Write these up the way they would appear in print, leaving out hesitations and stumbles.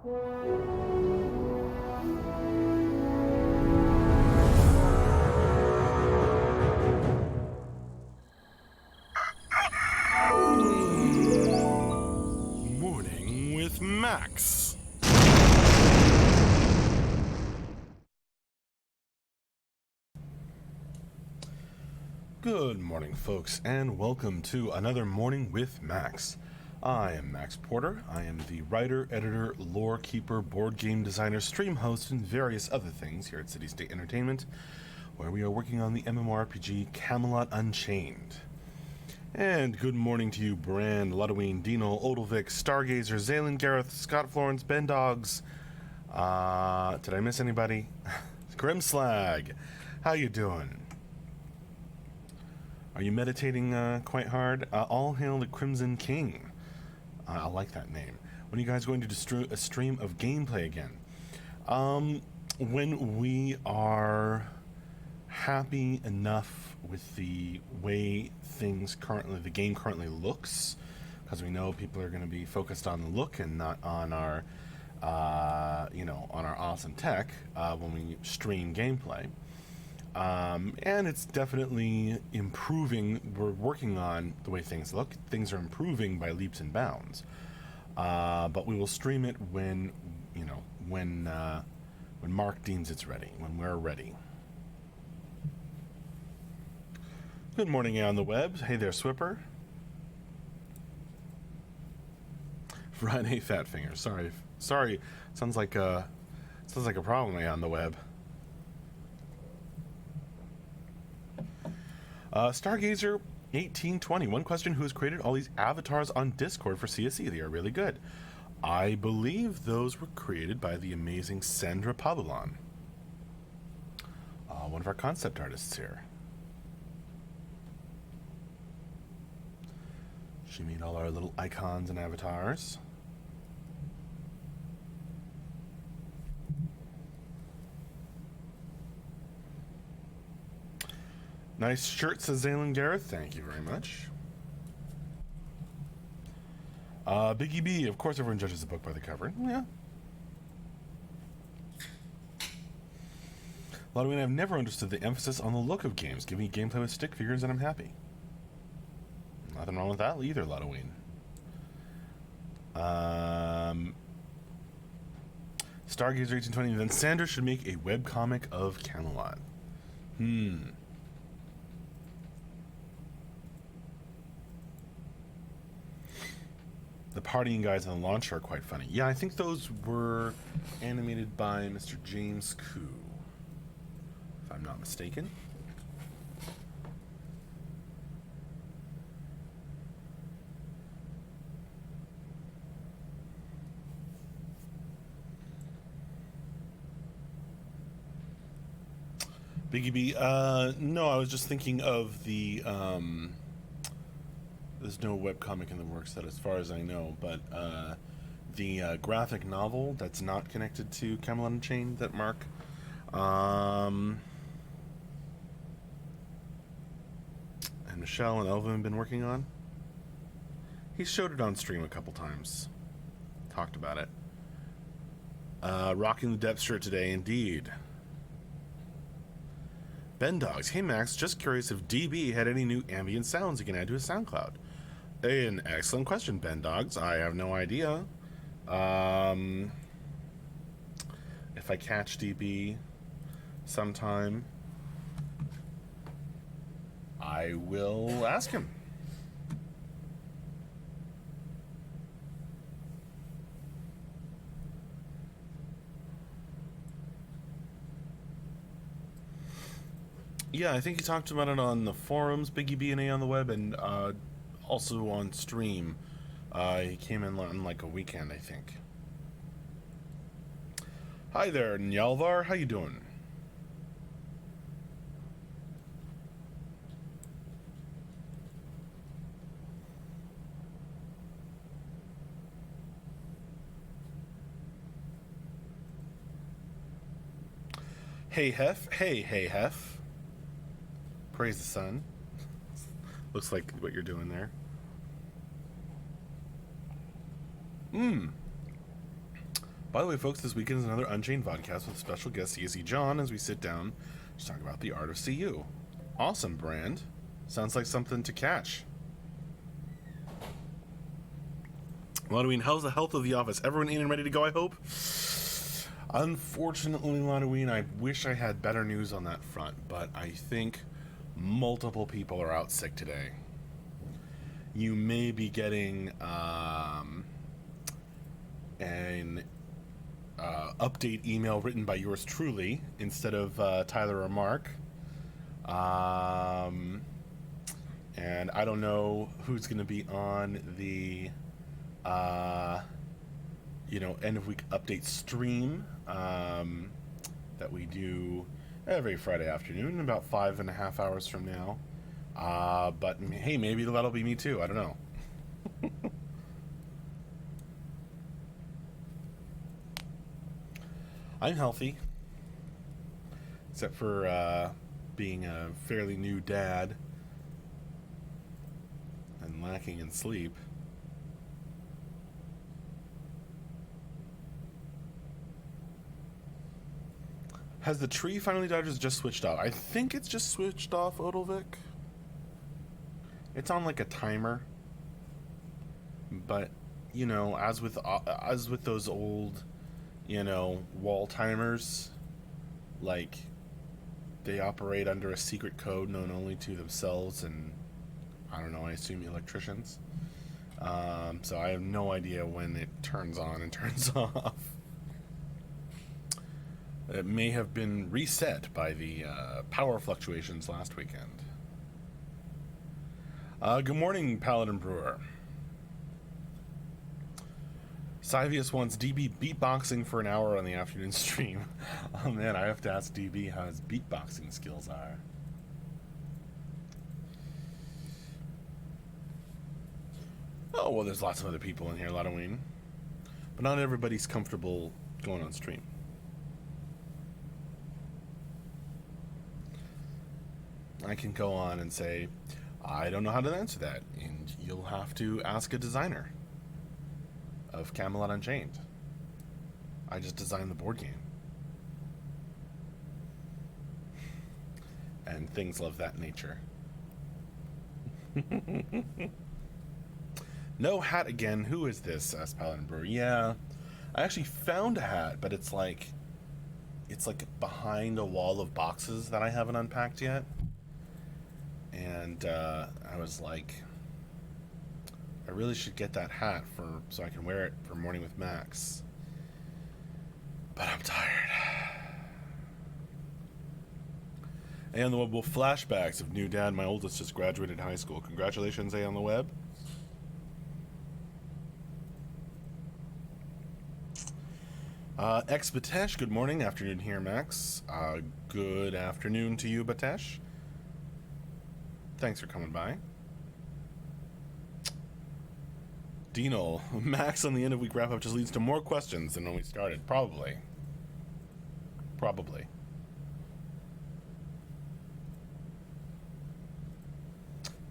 Morning with Max. Good morning, folks, and welcome to another Morning with Max. I am Max Porter. I am the writer, editor, lore keeper, board game designer, stream host, and various other things here at City State Entertainment, where we are working on the MMORPG Camelot Unchained. And good morning to you, Brand, Ludween, Dino, Odilvik, Stargazer, Zaylin, Gareth, Scott Florence, Ben Dogs. Did I miss anybody? Grimslag, how you doing? Are you meditating quite hard? All hail the Crimson King. I like that name. When are you guys going to do a stream of gameplay again? When we are happy enough with the way the game currently looks, because we know people are going to be focused on the look and not on our, on our awesome tech when we stream gameplay. And it's definitely improving. We're working on the way things look. Things are improving by leaps and bounds. But we will stream it when Mark deems it's ready, when we're ready. Good morning on the web. Hey there, Swipper. Friday, Fat Finger. Sorry. Sounds like a problem on the web. Stargazer 1820. One question: who has created all these avatars on Discord for CSE? They are really good. I believe those were created by the amazing Sandra Pavulon, one of our concept artists here. She made all our little icons and avatars. Nice shirt, says Zaylin Gareth. Thank you very much. Biggie B, of course everyone judges a book by the cover. Yeah. Ludwig, I've never understood the emphasis on the look of games. Give me gameplay with stick figures and I'm happy. Nothing wrong with that either, Ludwig. Stargazer 1820. Then Sanders should make a webcomic of Camelot. The partying guys on the launch are quite funny. Yeah, I think those were animated by Mr. James Koo, if I'm not mistaken. Biggie B, no, I was just thinking of the, there's no webcomic in the works that as far as I know, but the graphic novel that's not connected to Camelot Unchained that Mark and Michelle and Elvin have been working on. He showed it on stream a couple times. Talked about it. Rocking the depth shirt today, indeed. Ben Dogs, hey Max, just curious if DB had any new ambient sounds you can add to his SoundCloud. An excellent question, Ben Dogs. I have no idea. If I catch DB sometime, I will ask him. Yeah, I think he talked about it on the forums, Biggie B&A on the web, and also on stream. He came in on like a weekend, I think. Hi there, Nyalvar. How you doing? Hey Hef. Hey Hef. Praise the sun. Looks like what you're doing there. By the way, folks, this weekend is another Unchained podcast with special guest CSE John as we sit down to talk about the art of CU. Awesome brand. Sounds like something to catch. Lanoween, how's the health of the office? Everyone in and ready to go, I hope? Unfortunately, Lanoween, I wish I had better news on that front, but I think multiple people are out sick today. You may be getting an update email written by yours truly instead of Tyler or Mark. And I don't know who's going to be on the end of week update stream that we do every Friday afternoon, about 5.5 hours from now. But hey, maybe that'll be me too. I don't know. I'm healthy, except for being a fairly new dad and lacking in sleep. Has the tree finally died or is it just switched off? I think it's just switched off, Odilvik. It's on like a timer. But, as with those old, wall timers, like, they operate under a secret code known only to themselves and, I don't know, I assume electricians. So I have no idea when it turns on and turns off. It may have been reset by the power fluctuations last weekend. Good morning, Paladin Brewer. Cyvius wants DB beatboxing for an hour on the afternoon stream. Oh man, I have to ask DB how his beatboxing skills are. Oh, well, there's lots of other people in here, Lanoween. But not everybody's comfortable going on stream. I can go on and say, I don't know how to answer that, and you'll have to ask a designer of Camelot Unchained. I just designed the board game. And things of that nature. No hat again. Who is this? Asked Paladin Brewer. Yeah, I actually found a hat, but it's like behind a wall of boxes that I haven't unpacked yet. And I was like, I really should get that hat so I can wear it for Morning with Max. But I'm tired. A on the Web will flashbacks of new dad. My oldest just graduated high school. Congratulations, A on the Web. Ex Batesh, good morning, afternoon here, Max. Good afternoon to you, Batesh. Thanks for coming by. Dino, Max on the end of week wrap up just leads to more questions than when we started. Probably.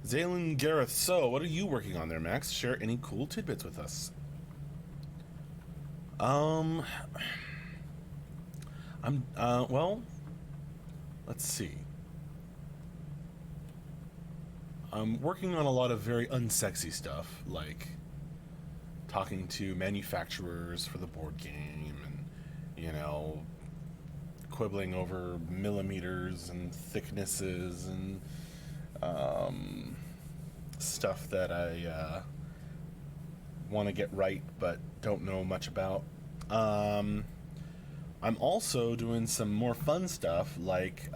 Zaylen Gareth, so what are you working on there, Max? Share any cool tidbits with us. Well, let's see. I'm working on a lot of very unsexy stuff, like talking to manufacturers for the board game and, quibbling over millimeters and thicknesses and stuff that I want to get right but don't know much about. I'm also doing some more fun stuff, like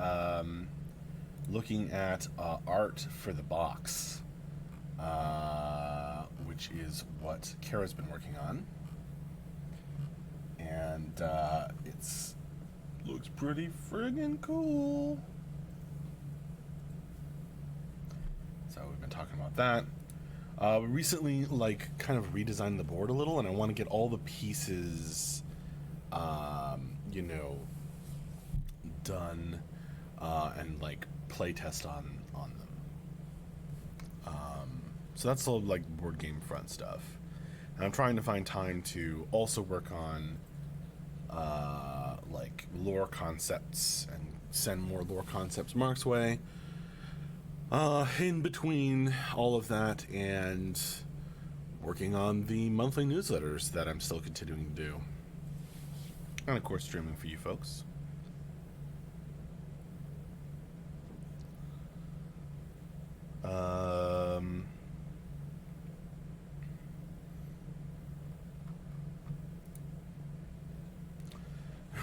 looking at art for the box, which is what Kara's been working on, and it's looks pretty friggin' cool. So we've been talking about that. We recently, kind of redesigned the board a little, and I want to get all the pieces, done, and play test on them. So that's all board game front stuff. And I'm trying to find time to also work on lore concepts and send more lore concepts Mark's way. In between all of that and working on the monthly newsletters that I'm still continuing to do. And of course, streaming for you folks.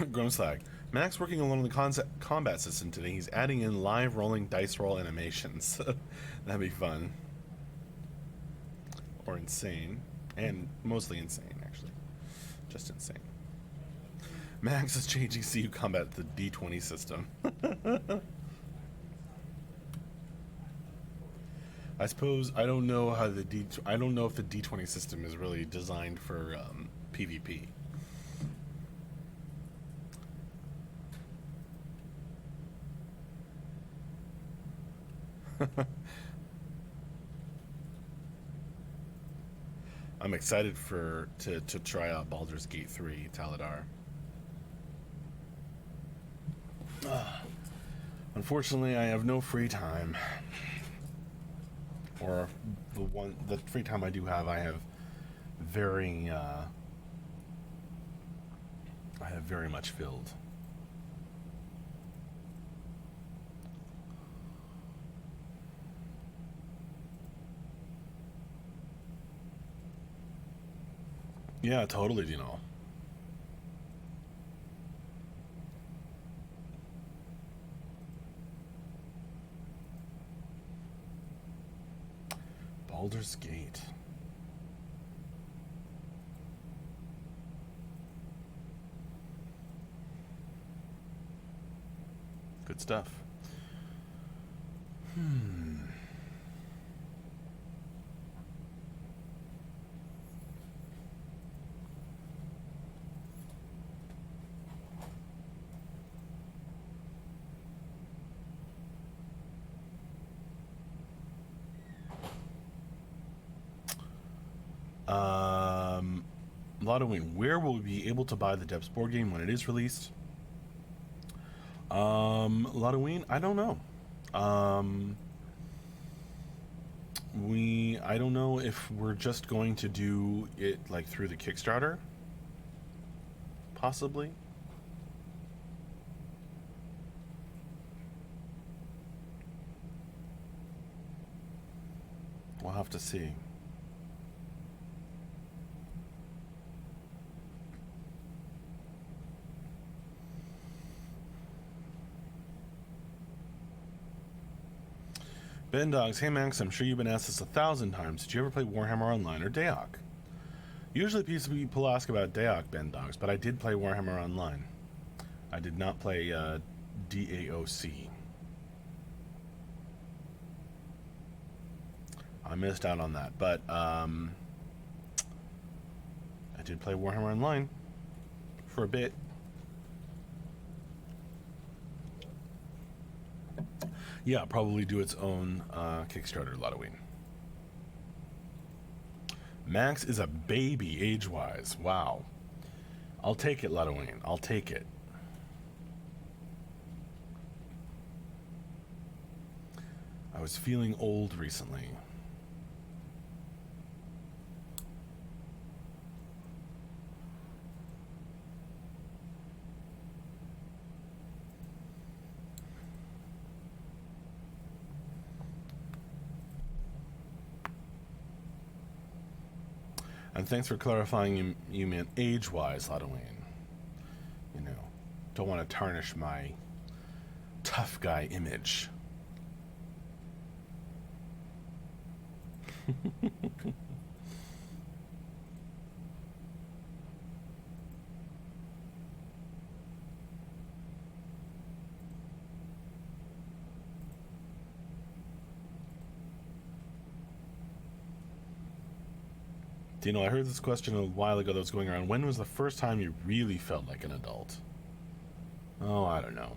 Grumslag. Max working on the combat system today. He's adding in live rolling dice roll animations. That'd be fun. Or insane. And mostly insane, actually. Just insane. Max is changing CU combat to the D20 system. I suppose I don't know how I don't know if the D20 system is really designed for PvP. I'm excited to try out Baldur's Gate 3 Taladar. Unfortunately, I have no free time. Or the free time I do have, I have very much filled. Yeah, totally, Dino. Baldur's Gate. Good stuff. Lottoing, where will we be able to buy the Depths board game when it is released? Lottoing, I don't know. I don't know if we're just going to do it like through the Kickstarter. Possibly. We'll have to see. Ben Dogs, hey Max, I'm sure you've been asked this 1,000 times. Did you ever play Warhammer Online or Daok? Usually people ask about Daok, Ben Dogs, but I did play Warhammer Online. I did not play DAOC. I missed out on that, but I did play Warhammer Online for a bit. Yeah, probably do its own Kickstarter, Lottoing. Max is a baby age-wise. Wow. I'll take it, Lottoing. I'll take it. I was feeling old recently. And thanks for clarifying you meant age-wise, Lottoing. You know, don't want to tarnish my tough guy image. Dino, I heard this question a while ago that was going around. When was the first time you really felt like an adult? Oh, I don't know.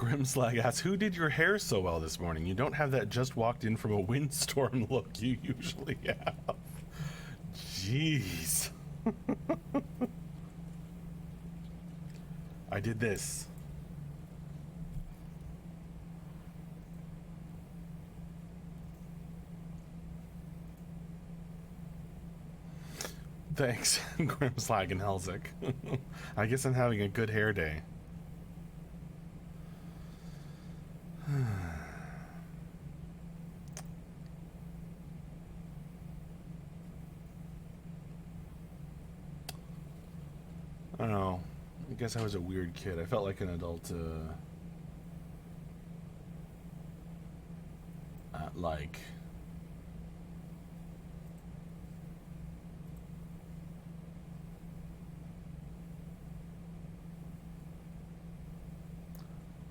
Grimslag asks, who did your hair so well this morning? You don't have that just walked in from a windstorm look you usually have. Jeez. I did this. Thanks, Grimslag and Helzik. I guess I'm having a good hair day. I don't know. I guess I was a weird kid. I felt like an adult at like...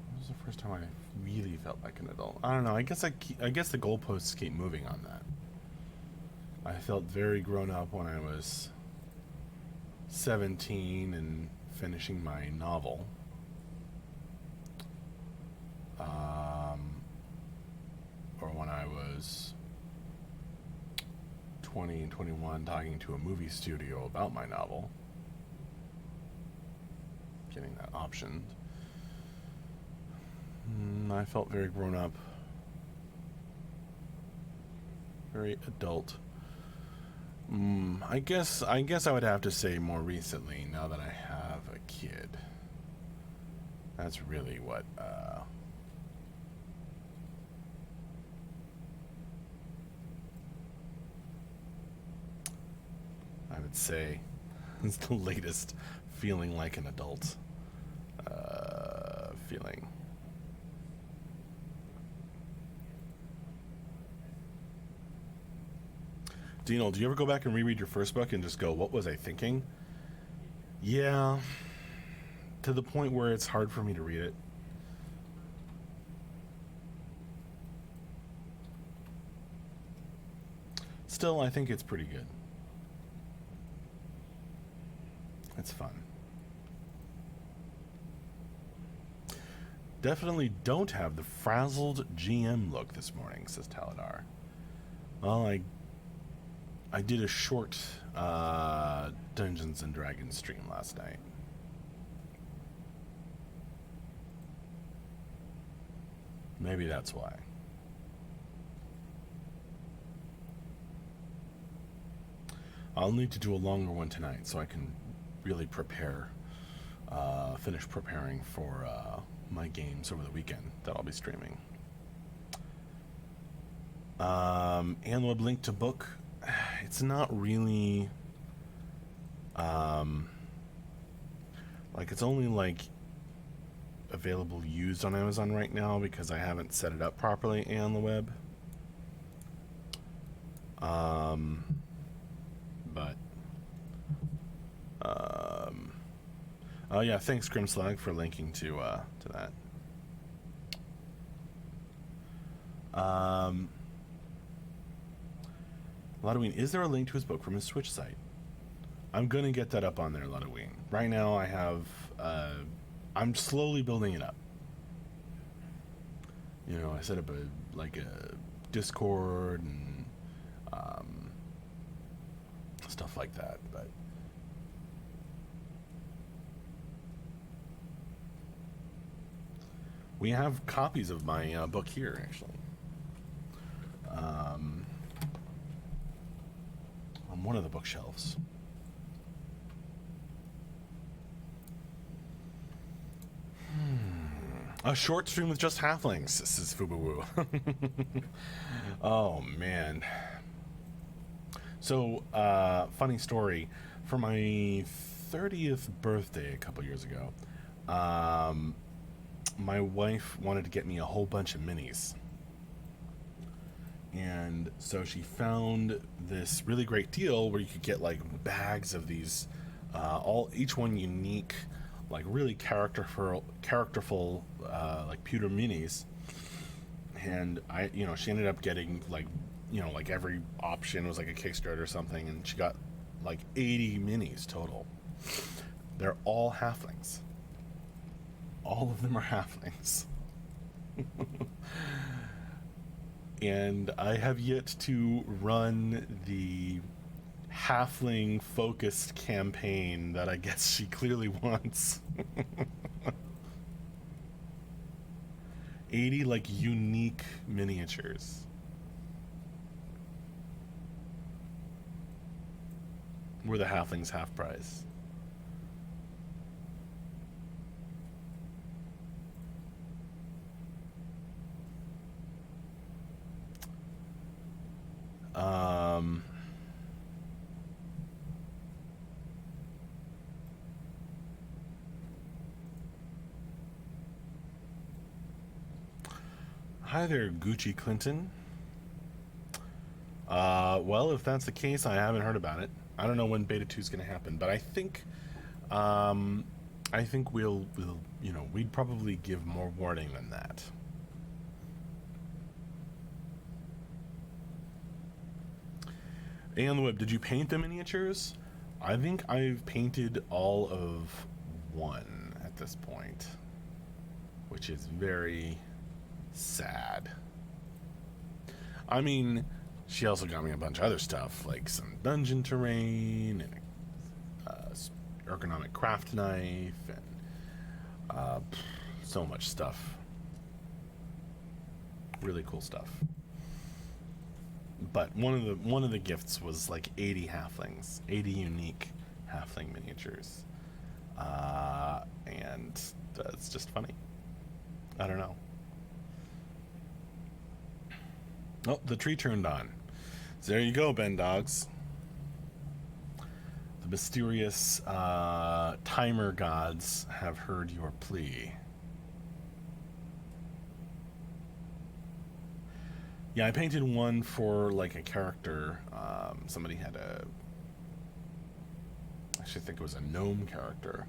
When was the first time I really felt like an adult? I don't know. I guess the goalposts keep moving on that. I felt very grown up when I was 17 and finishing my novel. Or when I was 20 and 21 talking to a movie studio about my novel. Getting that optioned. I felt very grown up. Very adult. I guess I would have to say more recently, now that I have a kid. That's really what I would say is the latest feeling like an adult feeling. Dino, do you ever go back and reread your first book and just go, what was I thinking? Yeah, to the point where it's hard for me to read it. Still, I think it's pretty good. It's fun. Definitely don't have the frazzled GM look this morning, says Taladar. Well, I did a short Dungeons and Dragons stream last night. Maybe that's why. I'll need to do a longer one tonight so I can really prepare, finish preparing for my games over the weekend that I'll be streaming. And the link to book, it's not really, like it's only like available used on Amazon right now because I haven't set it up properly on the web. Oh yeah, thanks Grimslag for linking to that. Ludween, is there a link to his book from his Switch site? I'm gonna get that up on there, Ludween. Right now I have, I'm slowly building it up. You know, I set up a Discord and stuff like that, but we have copies of my book here, actually. On one of the bookshelves. A short stream with just halflings, says Fubuwoo. Oh, man. So, funny story. For my 30th birthday a couple years ago, my wife wanted to get me a whole bunch of minis. And so she found this really great deal where you could get like bags of these, each one unique, like really characterful, like pewter minis. And she ended up getting like every option was like a Kickstarter or something, and she got like 80 minis total. They're all halflings. All of them are halflings. And I have yet to run the halfling focused campaign that I guess she clearly wants. 80 like unique miniatures. Were the halflings half price? Um, Hi there, Gucci Clinton. Well, if that's the case, I haven't heard about it. I don't know when Beta 2 is going to happen, but um, I think we'll, we'd probably give more warning than that. And the web, did you paint the miniatures? I think I've painted all of one at this point, which is very sad. I mean, she also got me a bunch of other stuff, like some dungeon terrain and a ergonomic craft knife and so much stuff. Really cool stuff. But one of the gifts was like 80 halflings, 80 unique halfling miniatures, and it's just funny. I don't know. Oh, the tree turned on. So there you go, Ben Dogs. The mysterious timer gods have heard your plea. Yeah, I painted one for like a character. Somebody had actually think it was a gnome character,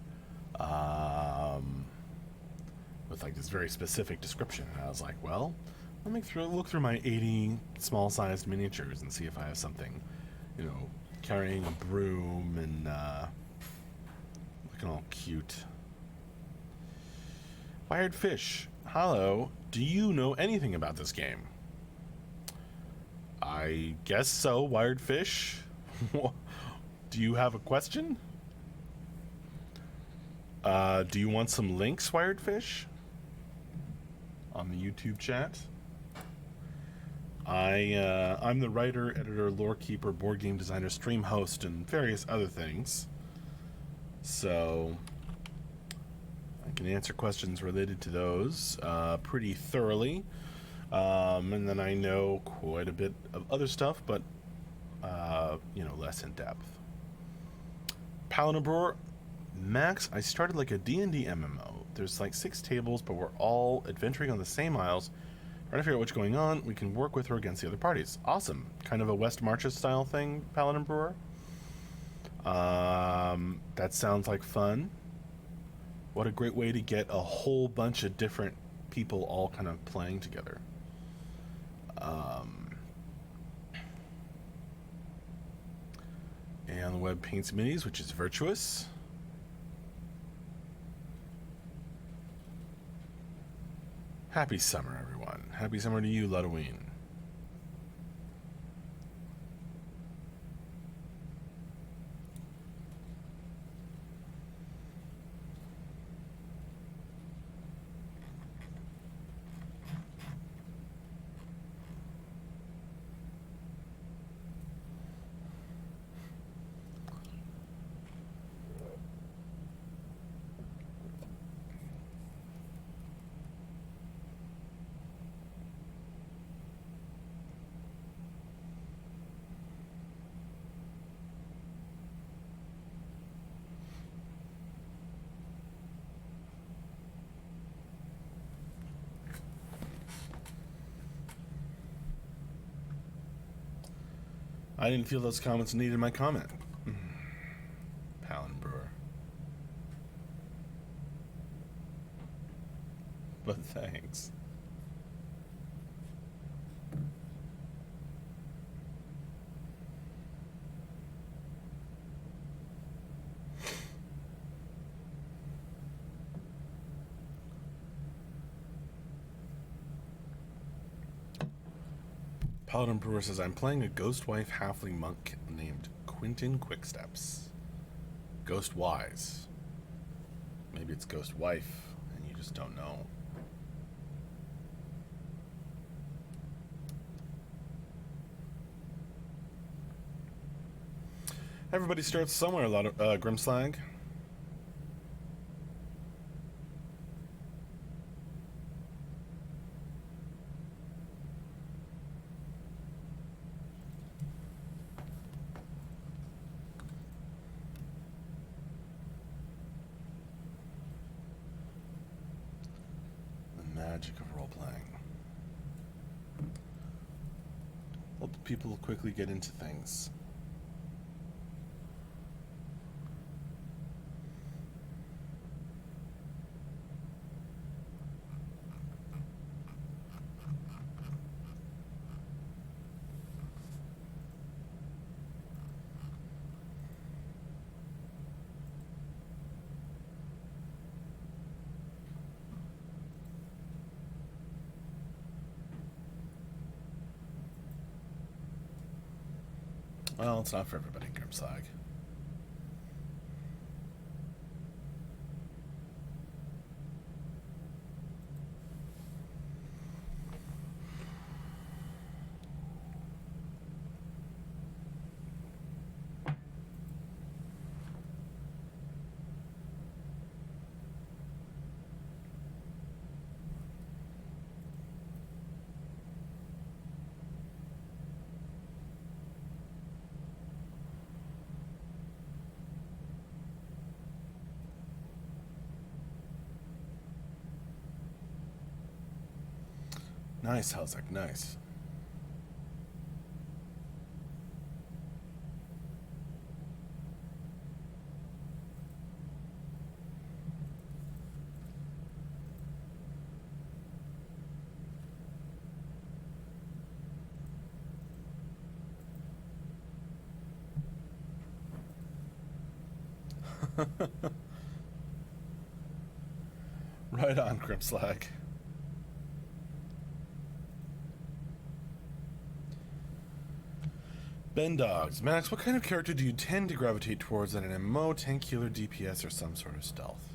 with like this very specific description. And I was like, well, let me look through my 80 small-sized miniatures and see if I have something, carrying a broom and looking all cute. Wired Fish, hello. Do you know anything about this game? I guess so, Wired Fish. Do you have a question? Do you want some links, Wired Fish? On the YouTube chat? I'm the writer, editor, lore keeper, board game designer, stream host, and various other things. So I can answer questions related to those pretty thoroughly. And then I know quite a bit of other stuff, but less in depth. Paladin Brewer, Max, I started like a D&D MMO. There's like 6 tables, but we're all adventuring on the same isles. Trying to figure out what's going on. We can work with or against the other parties. Awesome. Kind of a West Marches style thing, Paladin Brewer. That sounds like fun. What a great way to get a whole bunch of different people all kind of playing together. And the web paints minis, which is virtuous. Happy summer, everyone. Happy summer to you, Ludween. I didn't feel those comments needed my comment. Paladin Brewer. But thanks. Paladin Brewer says, I'm playing a Ghost Wife halfling monk named Quentin Quicksteps. Ghost Wise. Maybe it's Ghost Wife, and you just don't know. Everybody starts somewhere, a lot of Grimslag. The magic of role-playing. Help people quickly get into things. Well, it's not for everybody, Grimslag. Nice, Helzek, nice. Right on, Grimslag. Ben Dogs. Max, what kind of character do you tend to gravitate towards in an MMO, tank, healer, DPS, or some sort of stealth?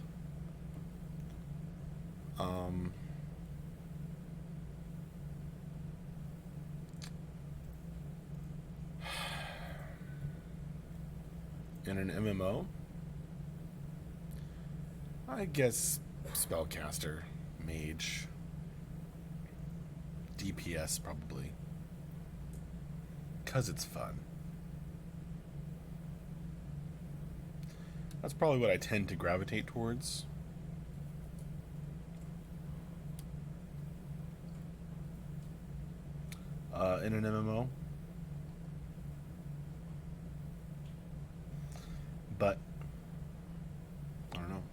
In an MMO? I guess spellcaster, mage, DPS probably. 'Cause it's fun. That's probably what I tend to gravitate towards. In an MMO. But I don't know.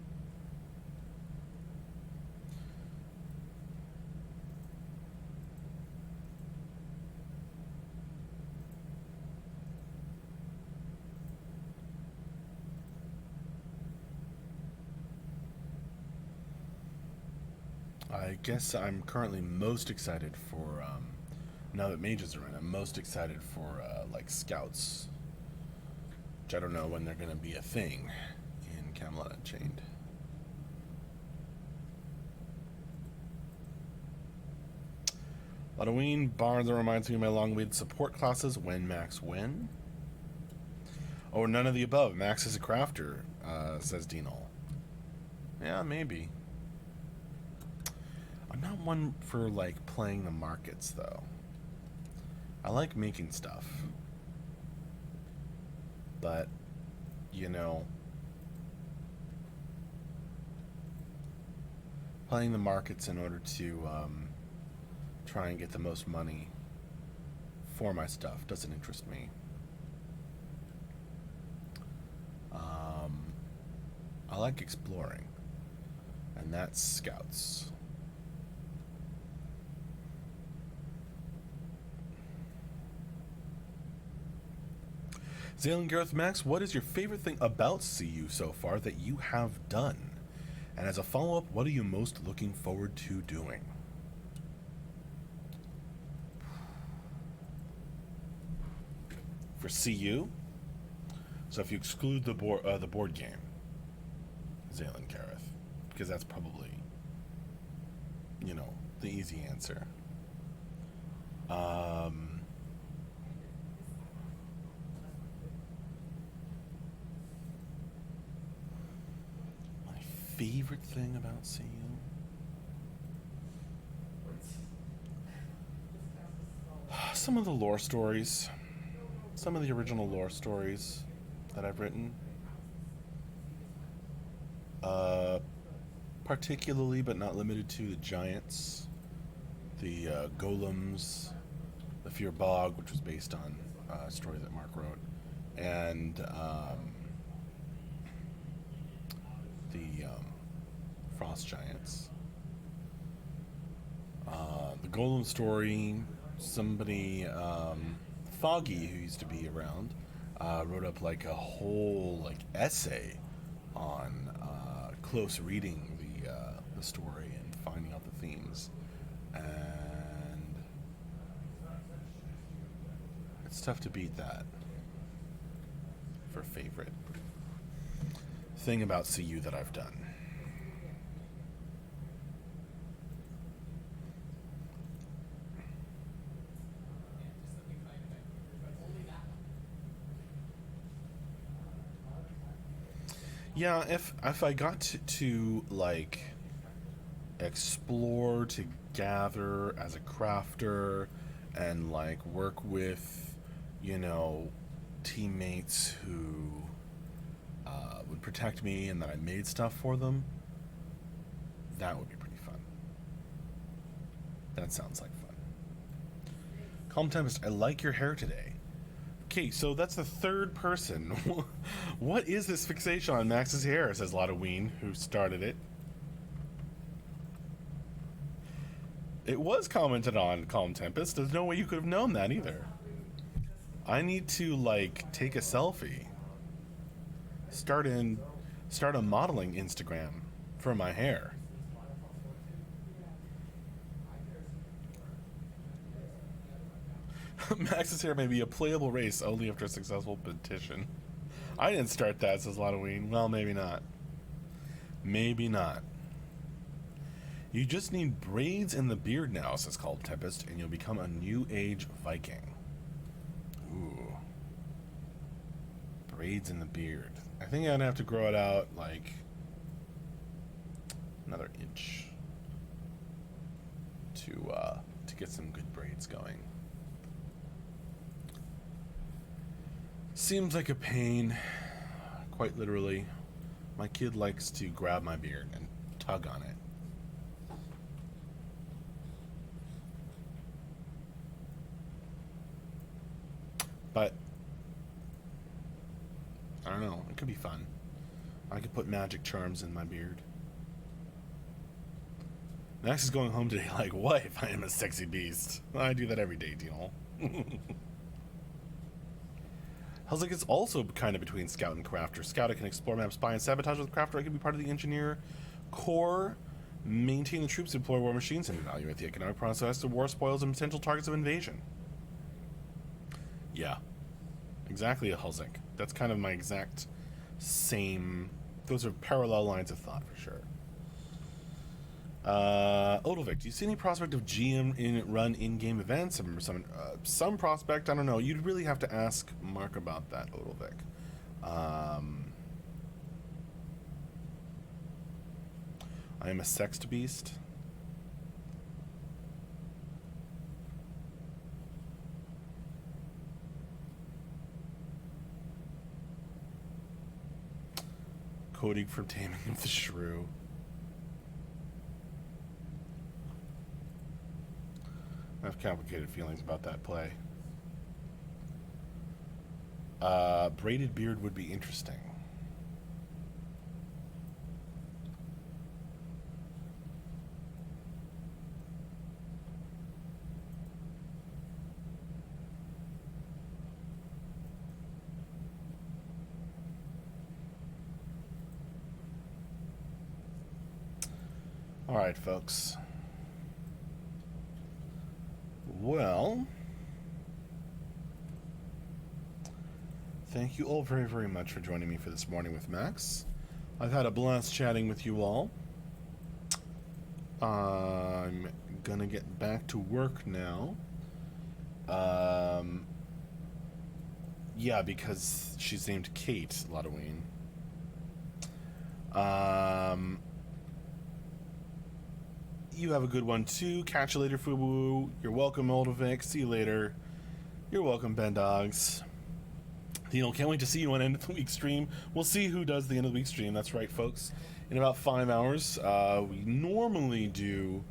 I guess I'm currently most excited for, now that mages are in, I'm most excited for, like, scouts. Which I don't know when they're going to be a thing in Camelot Unchained. Halloween, Barnes, that reminds me of my long-awaited support classes. When, Max, when? Oh, none of the above. Max is a crafter, says Deanol. Yeah, maybe. I'm not one for, like, playing the markets, though. I like making stuff. But, you know, playing the markets in order to try and get the most money for my stuff doesn't interest me. I like exploring, and that's scouts. Zalen Gareth Max, what is your favorite thing about CU so far that you have done? And as a follow-up, what are you most looking forward to doing? for CU. So if you exclude the board game, Zaylan Kareth, because that's probably, you know, the easy answer. My favorite thing about CU? Some of the lore stories. Some of the original lore stories that I've written. Particularly, but not limited to, the giants, the golems, the Fear Bog, which was based on a story that Mark wrote, and the frost giants. The golem story, somebody, Foggy, who used to be around, wrote up like a whole like essay on close reading the story and finding out the themes, and it's tough to beat that for favorite thing about CU that I've done. Yeah, if I got to like explore, to gather as a crafter, and like work with, you know, teammates who would protect me and that I made stuff for them, that would be pretty fun. That sounds like fun. Calm Tempest, I like your hair today. Okay, so that's the third person. What is this fixation on Max's hair, says Lottoween, who started it. It was commented on, Calm Tempest. There's no way you could have known that either. I need to, like, take a selfie. Start a modeling Instagram for my hair. Max's hair may be a playable race only after a successful petition. I didn't start that, says Lottoween. Well, maybe not. Maybe not. You just need braids in the beard now, says Calm Tempest, and you'll become a new age Viking. Ooh. Braids in the beard. I think I'd have to grow it out, like, another inch to get some good braids going. Seems like a pain, quite literally. My kid likes to grab my beard and tug on it. But I don't know, it could be fun. I could put magic charms in my beard. Max is going home today like, wife, I am a sexy beast. I do that every day, Deal. I was like, it's also kind of between Scout and Crafter. Scout, can explore maps, spy, and sabotage with Crafter. I can be part of the engineer core, maintain the troops, deploy war machines, and evaluate the economic process of war spoils and potential targets of invasion. Yeah, exactly, a Hulzik. That's kind of my exact same. Those are parallel lines of thought for sure. Odilvik, do you see any prospect of GM run in-game events? Some prospect, I don't know. You'd really have to ask Mark about that, Odilvik. I am a sexed beast. Coding from Taming of the Shrew. I have complicated feelings about that play. Braided beard would be interesting. All right, folks. Well, Thank you all very, very much for joining me for this morning with Max. I've had a blast chatting with you all. I'm gonna get back to work now. Yeah, because she's named Kate Lodeween. You have a good one too. Catch you later, Fubu. You're welcome, Moldovic. See you later. You're welcome, Ben Dogs. Can't wait to see you on end of the week stream. We'll see who does the end of the week stream. That's right, folks. In about 5 hours, we normally do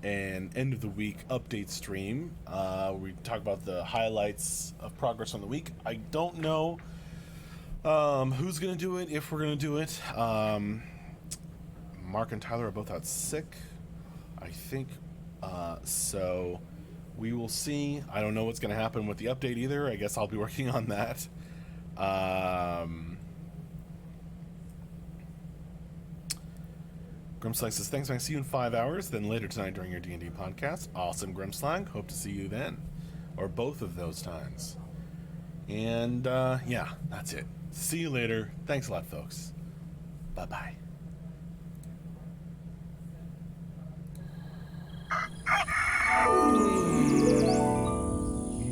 an end of the week update stream. We talk about the highlights of progress on the week. I don't know who's going to do it, if we're going to do it. Mark and Tyler are both out sick, I think. So we will see. I don't know what's going to happen with the update either. I guess I'll be working on that. Grimslang says, thanks, Max. See you in 5 hours, then later tonight during your D&D podcast. Awesome, Grimslang. Hope to see you then. Or both of those times. And, yeah, that's it. See you later. Thanks a lot, folks. Bye-bye.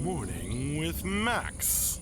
Morning with Max.